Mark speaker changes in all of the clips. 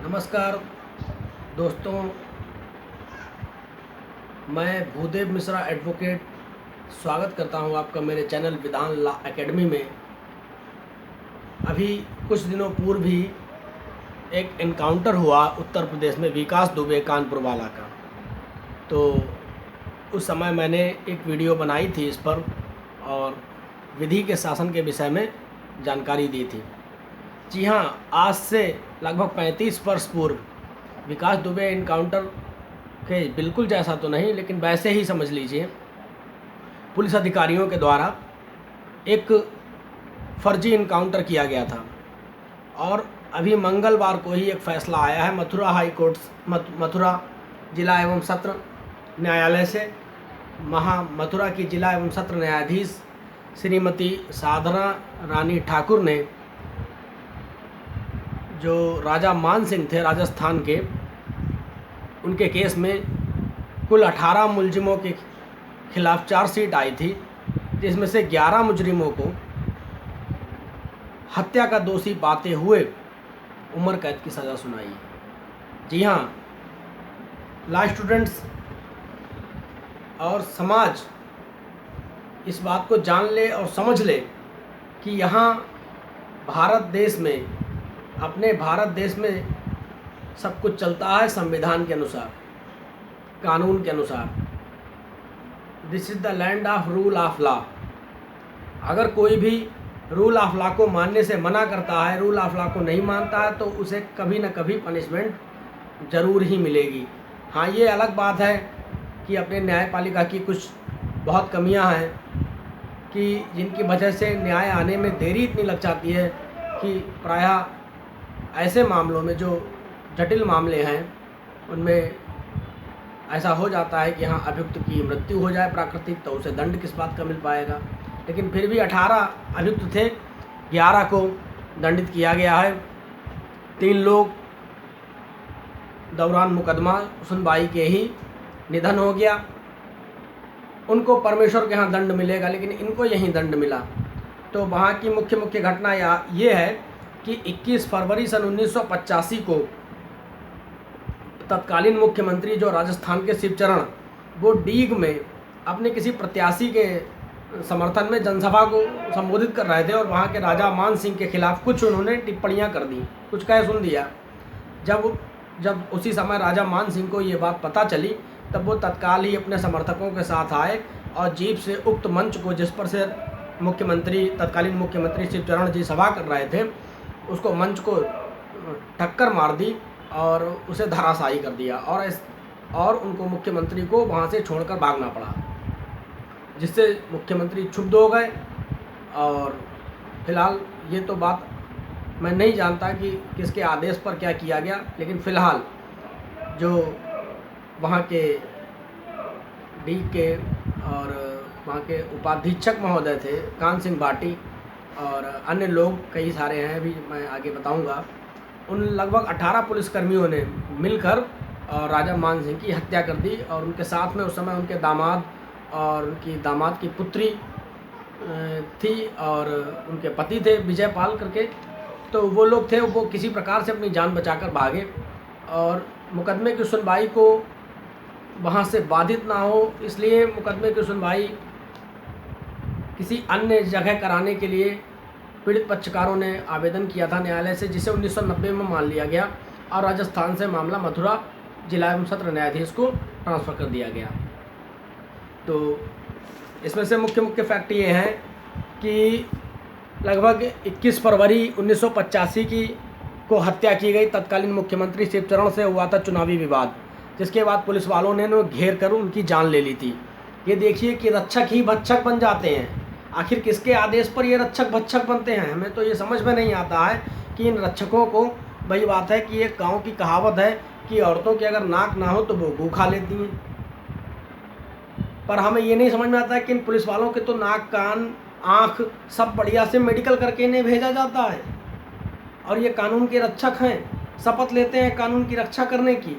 Speaker 1: नमस्कार दोस्तों, मैं भूदेव मिश्रा एडवोकेट स्वागत करता हूं आपका मेरे चैनल विधान लॉ एकेडमी में। अभी कुछ दिनों पूर्व भी एक एनकाउंटर हुआ उत्तर प्रदेश में विकास दुबे कानपुर वाला का। तो उस समय मैंने एक वीडियो बनाई थी इस पर और विधि के शासन के विषय में जानकारी दी थी। जी हाँ, आज से लगभग 35 वर्ष पूर्व विकास दुबे एनकाउंटर के बिल्कुल जैसा तो नहीं, लेकिन वैसे ही समझ लीजिए, पुलिस अधिकारियों के द्वारा एक फर्जी एनकाउंटर किया गया था। और अभी मंगलवार को ही एक फ़ैसला आया है मथुरा हाई कोर्ट, मथुरा जिला एवं सत्र न्यायालय से। मथुरा की जिला एवं सत्र न्यायाधीश श्रीमती साधना रानी ठाकुर ने जो राजा मान सिंह थे राजस्थान के, उनके केस में कुल 18 मुलजिमों के खिलाफ चार्जशीट आई थी, जिसमें से 11 मुजरिमों को हत्या का दोषी पाते हुए उम्र कैद की सज़ा सुनाई। जी हाँ, लॉ स्टूडेंट्स और समाज इस बात को जान ले और समझ ले कि यहाँ भारत देश में, अपने भारत देश में सब कुछ चलता है संविधान के अनुसार, कानून के अनुसार। This is the land of rule of law. अगर कोई भी रूल ऑफ लॉ को मानने से मना करता है, रूल ऑफ लॉ को नहीं मानता है, तो उसे कभी न कभी पनिशमेंट ज़रूर ही मिलेगी। हाँ, ये अलग बात है कि अपने न्यायपालिका की कुछ बहुत कमियां हैं कि जिनकी वजह से न्याय आने में देरी इतनी लग जाती है कि प्रायः ऐसे मामलों में, जो जटिल मामले हैं, उनमें ऐसा हो जाता है कि हाँ, अभियुक्त की मृत्यु हो जाए प्राकृतिक, तो उसे दंड किस बात का मिल पाएगा। लेकिन फिर भी 18 अभियुक्त थे, 11 को दंडित किया गया है। 3 लोग दौरान मुकदमा सुनवाई के ही निधन हो गया। उनको परमेश्वर के यहाँ दंड मिलेगा, लेकिन इनको यहीं दंड मिला। तो वहाँ की मुख्य घटना ये है कि 21 फरवरी सन 1985 को तत्कालीन मुख्यमंत्री जो राजस्थान के शिवचरण, वो डीग में अपने किसी प्रत्याशी के समर्थन में जनसभा को संबोधित कर रहे थे और वहाँ के राजा मान सिंह के खिलाफ कुछ उन्होंने टिप्पणियाँ कर दी, कुछ कह सुन दिया। जब उसी समय राजा मान सिंह को ये बात पता चली, तब वो तत्काल ही अपने समर्थकों के साथ आए और जीप से उक्त मंच को, जिस पर से तत्कालीन मुख्यमंत्री शिवचरण जी सभा कर रहे थे, उसको मंच को टक्कर मार दी और उसे धराशायी कर दिया और उनको मुख्यमंत्री को वहाँ से छोड़कर भागना पड़ा, जिससे मुख्यमंत्री क्षुब्ध हो गए। और फिलहाल ये तो बात मैं नहीं जानता कि किसके आदेश पर क्या किया गया, लेकिन फ़िलहाल जो वहाँ के डीग के और वहाँ के उपाधीक्षक महोदय थे कान सिंह भाटी, और अन्य लोग कई सारे हैं, अभी मैं आगे बताऊंगा। उन लगभग 18 पुलिसकर्मियों ने मिलकर राजा मान सिंह की हत्या कर दी। और उनके साथ में उस समय उनके दामाद और उनकी दामाद की पुत्री थी और उनके पति थे विजयपाल करके। तो वो लोग थे, वो किसी प्रकार से अपनी जान बचाकर भागे और मुकदमे की सुनवाई को वहाँ से बाधित ना हो, इसलिए मुकदमे की सुनवाई किसी अन्य जगह कराने के लिए पीड़ित पक्षकारों ने आवेदन किया था न्यायालय से, जिसे 1990 में मान लिया गया और राजस्थान से मामला मथुरा जिला एवं सत्र न्यायाधीश को ट्रांसफ़र कर दिया गया। तो इसमें से मुख्य फैक्ट ये हैं कि लगभग 21 फरवरी 1985 को हत्या की गई। तत्कालीन मुख्यमंत्री शिवचरण से हुआ था चुनावी विवाद, जिसके बाद पुलिस वालों ने घेर कर उनकी जान ले ली थी। ये देखिए कि रक्षक ही भक्षक बन जाते हैं। आखिर किसके आदेश पर ये रक्षक भक्षक बनते हैं, हमें तो ये समझ में नहीं आता है कि इन रक्षकों को, वही बात है कि एक गांव की कहावत है कि औरतों के अगर नाक ना हो तो वो गू खा लेती हैं, पर हमें ये नहीं समझ में आता है कि इन पुलिस वालों के तो नाक, कान, आँख सब बढ़िया से मेडिकल करके इन्हें भेजा जाता है और ये कानून के रक्षक हैं, शपथ लेते हैं कानून की रक्षा करने की।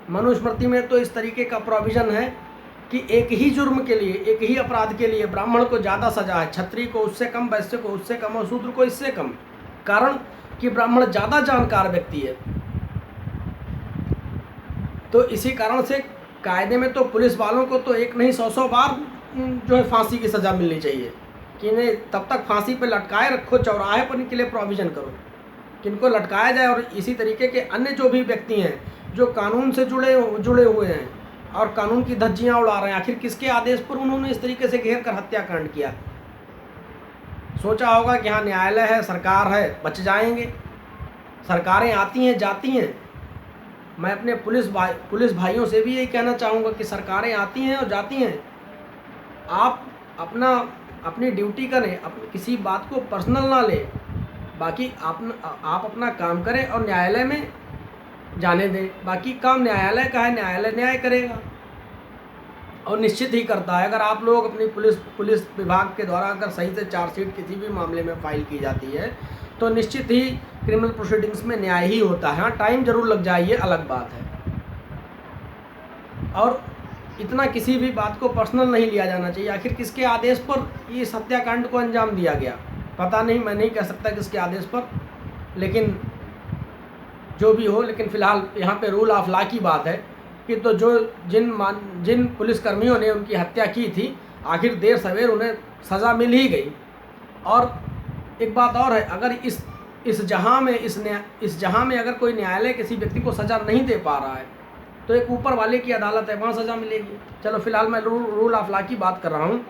Speaker 1: मनुस्मृति में तो इस तरीके का प्रोविज़न है कि एक ही जुर्म के लिए, एक ही अपराध के लिए ब्राह्मण को ज़्यादा सजा है, क्षत्रिय को उससे कम, वैश्य को उससे कम और शूद्र को इससे कम। कारण कि ब्राह्मण ज़्यादा जानकार व्यक्ति है, तो इसी कारण से कायदे में तो पुलिस वालों को तो एक नहीं 100 बार जो है फांसी की सज़ा मिलनी चाहिए कि इन्हें तब तक फांसी पे लटकाए रखो, चौराहे पर इनके लिए प्रोविज़न करो कि इनको लटकाया जाए। और इसी तरीके के अन्य जो भी व्यक्ति हैं जो कानून से जुड़े हुए हैं और कानून की धज्जियाँ उड़ा रहे हैं, आखिर किसके आदेश पर उन्होंने इस तरीके से घेर कर हत्याकांड किया? सोचा होगा कि हाँ न्यायालय है, सरकार है, बच जाएंगे। सरकारें आती हैं जाती हैं। मैं अपने पुलिस भाइयों से भी यही कहना चाहूँगा कि सरकारें आती हैं और जाती हैं, आप अपनी ड्यूटी करें, किसी बात को पर्सनल ना लें, बाकी आप अपना काम करें और न्यायालय में जाने दें। बाकी काम न्यायालय का है, न्यायालय न्याय करेगा और निश्चित ही करता है। अगर आप लोग अपनी पुलिस विभाग के द्वारा अगर सही से चार्जशीट किसी भी मामले में फाइल की जाती है तो निश्चित ही क्रिमिनल प्रोसीडिंग्स में न्याय ही होता है। हाँ, टाइम जरूर लग जाए, ये अलग बात है। और इतना किसी भी बात को पर्सनल नहीं लिया जाना चाहिए। आखिर किसके आदेश पर ये हत्याकांड को अंजाम दिया गया पता नहीं, मैं नहीं कह सकता किसके आदेश पर, लेकिन जो भी हो, लेकिन फ़िलहाल यहाँ पे रूल ऑफ लॉ की बात है कि तो जिन पुलिसकर्मियों ने उनकी हत्या की थी, आखिर देर सवेर उन्हें सज़ा मिल ही गई। और एक बात और है, अगर इस जहाँ में अगर कोई न्यायालय किसी व्यक्ति को सज़ा नहीं दे पा रहा है तो एक ऊपर वाले की अदालत है, वहाँ सज़ा मिलेगी। चलो फ़िलहाल मैं रूल ऑफ लॉ की बात कर रहा हूँ।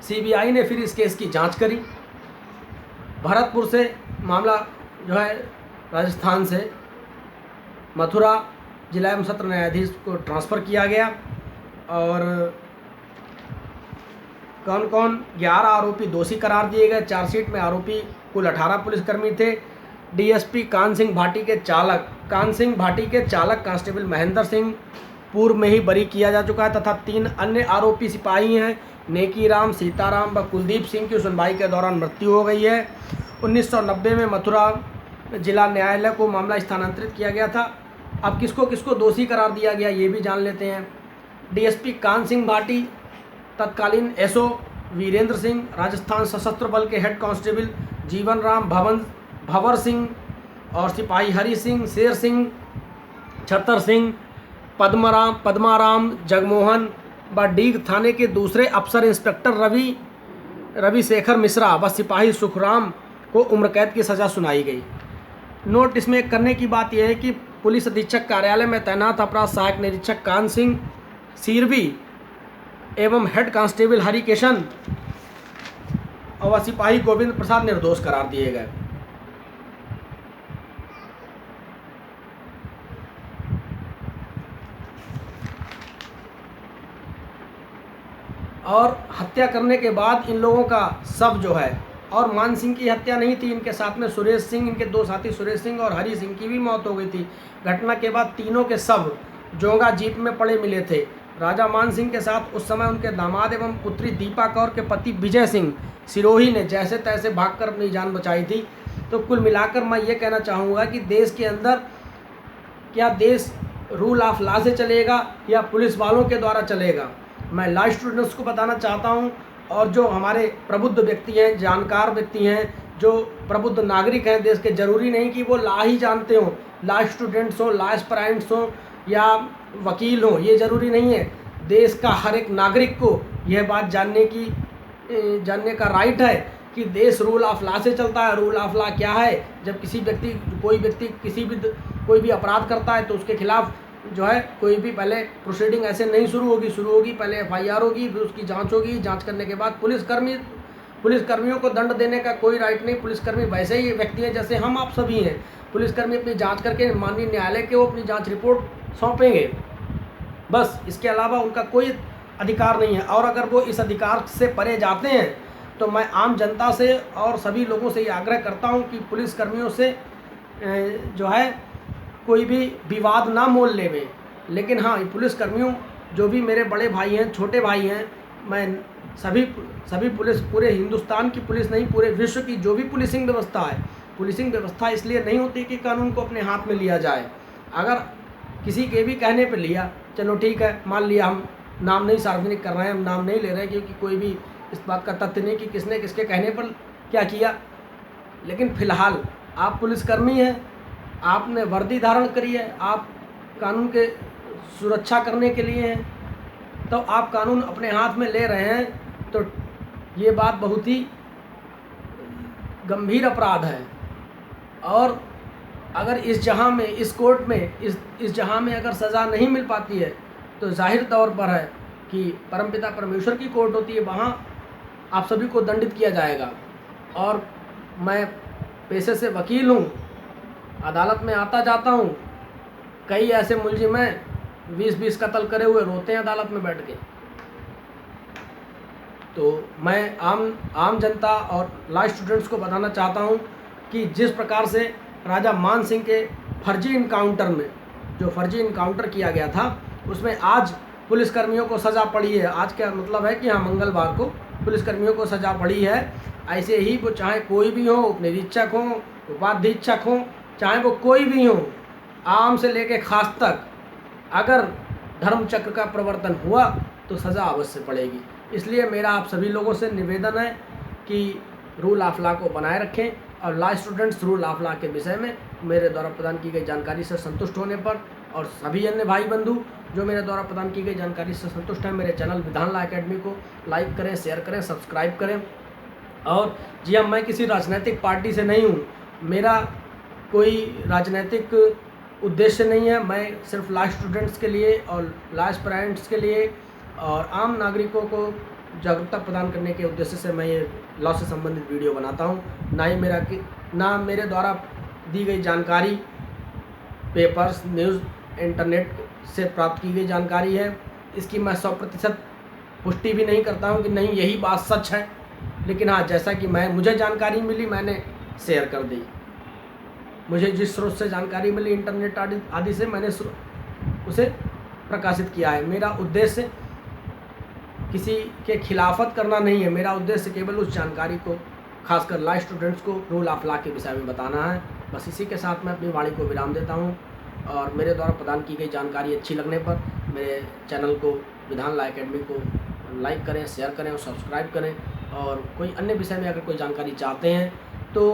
Speaker 1: CBI ने फिर इस केस की जांच करी। भरतपुर से मामला जो है राजस्थान से मथुरा जिला एवं सत्र न्यायाधीश को ट्रांसफ़र किया गया। और कौन कौन 11 आरोपी दोषी करार दिए गए। चार्जशीट में आरोपी कुल 18 पुलिसकर्मी थे। DSP कान सिंह भाटी के चालक कांस्टेबल महेंद्र सिंह पूर्व में ही बरी किया जा चुका है तथा 3 अन्य आरोपी सिपाही हैं, नेकीराम, सीताराम व कुलदीप सिंह की सुनवाई के दौरान मृत्यु हो गई है। 1990 में मथुरा जिला न्यायालय को मामला स्थानांतरित किया गया था। अब किसको किसको दोषी करार दिया गया ये भी जान लेते हैं। DSP कान सिंह भाटी, तत्कालीन SO वीरेंद्र सिंह, राजस्थान सशस्त्र बल के हेड कांस्टेबल जीवन राम भंवर सिंह और सिपाही हरि सिंह, शेर सिंह, छतर सिंह, पद्माराम जगमोहन व डीग थाने के दूसरे अफसर इंस्पेक्टर रवि शेखर मिश्रा व सिपाही सुखराम को उम्र कैद की सज़ा सुनाई गई। नोट इसमें करने की बात यह है कि पुलिस अधीक्षक कार्यालय में तैनात अपराध सहायक निरीक्षक कान सिंह सीरवी एवं हेड कांस्टेबल हरिकिशन और सिपाही गोविंद प्रसाद निर्दोष करार दिए गए। और हत्या करने के बाद इन लोगों का शव जो है, और मान सिंह की हत्या नहीं थी, इनके साथ में सुरेश सिंह, इनके 2 साथी सुरेश सिंह और हरि सिंह की भी मौत हो गई थी। घटना के बाद तीनों के शव जोंगा जीप में पड़े मिले थे। राजा मान सिंह के साथ उस समय उनके दामाद एवं पुत्री दीपा कौर के पति विजय सिंह सिरोही ने जैसे तैसे भागकर अपनी जान बचाई थी। तो कुल मिलाकर मैं ये कहना चाहूँगा कि देश के अंदर क्या देश रूल ऑफ लॉ से चलेगा या पुलिस वालों के द्वारा चलेगा, मैं लॉ स्टूडेंट्स को बताना चाहता हूँ। और जो हमारे प्रबुद्ध व्यक्ति हैं, जानकार व्यक्ति हैं, जो प्रबुद्ध नागरिक हैं देश के, ज़रूरी नहीं कि वो लॉ ही जानते हों, लॉ स्टूडेंट्स हों, लॉ एस्पिरेंट्स हों या वकील हों, ये ज़रूरी नहीं है। देश का हर एक नागरिक को यह बात जानने का राइट है कि देश रूल ऑफ लॉ से चलता है। रूल ऑफ लॉ क्या है? जब कोई व्यक्ति कोई भी अपराध करता है तो उसके खिलाफ जो है कोई भी पहले प्रोसीडिंग ऐसे नहीं शुरू होगी, पहले FIR होगी, फिर उसकी जांच होगी। जांच करने के बाद पुलिसकर्मियों को दंड देने का कोई राइट नहीं। पुलिसकर्मी वैसे ही व्यक्ति हैं जैसे हम आप सभी हैं। पुलिसकर्मी अपनी जांच करके माननीय न्यायालय के वो अपनी जांच रिपोर्ट सौंपेंगे, बस। इसके अलावा उनका कोई अधिकार नहीं है। और अगर वो इस अधिकार से परे जाते हैं तो मैं आम जनता से और सभी लोगों से ये आग्रह करता हूँ कि पुलिसकर्मियों से जो है कोई भी विवाद ना मोल लेवे। लेकिन हाँ, पुलिसकर्मियों जो भी मेरे बड़े भाई हैं, छोटे भाई हैं, मैं सभी पुलिस, पूरे हिंदुस्तान की पुलिस नहीं, पूरे विश्व की जो भी पुलिसिंग व्यवस्था है, पुलिसिंग व्यवस्था इसलिए नहीं होती कि कानून को अपने हाथ में लिया जाए। अगर किसी के भी कहने पर लिया, चलो ठीक है, मान लिया, हम नाम नहीं सार्वजनिक कर रहे हैं, हम नाम नहीं ले रहे हैं क्योंकि कोई भी इस बात का तथ्य नहीं कि किसने किसके कहने पर क्या किया। लेकिन फ़िलहाल आप पुलिसकर्मी हैं, आपने वर्दी धारण करी है, आप कानून के सुरक्षा करने के लिए हैं, तो आप कानून अपने हाथ में ले रहे हैं, तो ये बात बहुत ही गंभीर अपराध है। और अगर इस जहां में, इस कोर्ट में, इस जहां में अगर सज़ा नहीं मिल पाती है, तो जाहिर तौर पर है कि परमपिता परमेश्वर की कोर्ट होती है, वहाँ आप सभी को दंडित किया जाएगा। और मैं पेशे से वकील हूँ, अदालत में आता जाता हूँ, कई ऐसे मुलजिम हैं 20-20 कत्ल करे हुए रोते हैं अदालत में बैठ के। तो मैं आम जनता और लॉ स्टूडेंट्स को बताना चाहता हूँ कि जिस प्रकार से राजा मान सिंह के फर्जी इनकाउंटर में, जो फर्जी इनकाउंटर किया गया था, उसमें आज पुलिसकर्मियों को सज़ा पड़ी है। आज का मतलब है कि हाँ, मंगलवार को पुलिसकर्मियों को सज़ा पड़ी है। ऐसे ही वो चाहे कोई भी हो, उपनिरीक्षक हो, उपाधीक्षक हो, चाहे वो कोई भी हो, आम से लेके खास तक, अगर धर्म चक्र का प्रवर्तन हुआ तो सज़ा अवश्य पड़ेगी। इसलिए मेरा आप सभी लोगों से निवेदन है कि रूल ऑफ लॉ को बनाए रखें और law students rule of law के विषय में मेरे द्वारा प्रदान की गई जानकारी से संतुष्ट होने पर, और सभी अन्य भाई बंधु जो मेरे द्वारा प्रदान की गई जानकारी से संतुष्ट हैं, मेरे चैनल विधान लॉ एकेडमी को लाइक करें, शेयर करें, सब्सक्राइब करें। और जी हाँ, मैं किसी राजनीतिक पार्टी से नहीं हूँ, मेरा कोई राजनीतिक उद्देश्य नहीं है। मैं सिर्फ लॉ स्टूडेंट्स के लिए और लॉ एस्पिरेंट्स के लिए और आम नागरिकों को जागरूकता प्रदान करने के उद्देश्य से मैं ये लॉ से संबंधित वीडियो बनाता हूँ। ना मेरे द्वारा दी गई जानकारी पेपर्स, न्यूज़, इंटरनेट से प्राप्त की गई जानकारी है। इसकी मैं 100% पुष्टि भी नहीं करता हूँ कि नहीं यही बात सच है, लेकिन हाँ, जैसा कि मुझे जानकारी मिली मैंने शेयर कर दी। मुझे जिस स्रोत से जानकारी मिली, इंटरनेट आदि से, मैंने उसे प्रकाशित किया है। मेरा उद्देश्य किसी के खिलाफत करना नहीं है, मेरा उद्देश्य केवल उस जानकारी को, खासकर लॉ स्टूडेंट्स को रूल ऑफ लॉ के विषय में बताना है। बस इसी के साथ मैं अपनी वाणी को विराम देता हूँ। और मेरे द्वारा प्रदान की गई जानकारी अच्छी लगने पर मेरे चैनल को, विधान लॉ एकेडमी को लाइक करें, शेयर करें और सब्सक्राइब करें। और कोई अन्य विषय में अगर कोई जानकारी चाहते हैं तो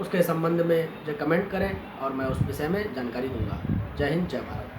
Speaker 1: उसके संबंध में जो कमेंट करें और मैं उस विषय में जानकारी दूंगा। जय हिंद, जय भारत।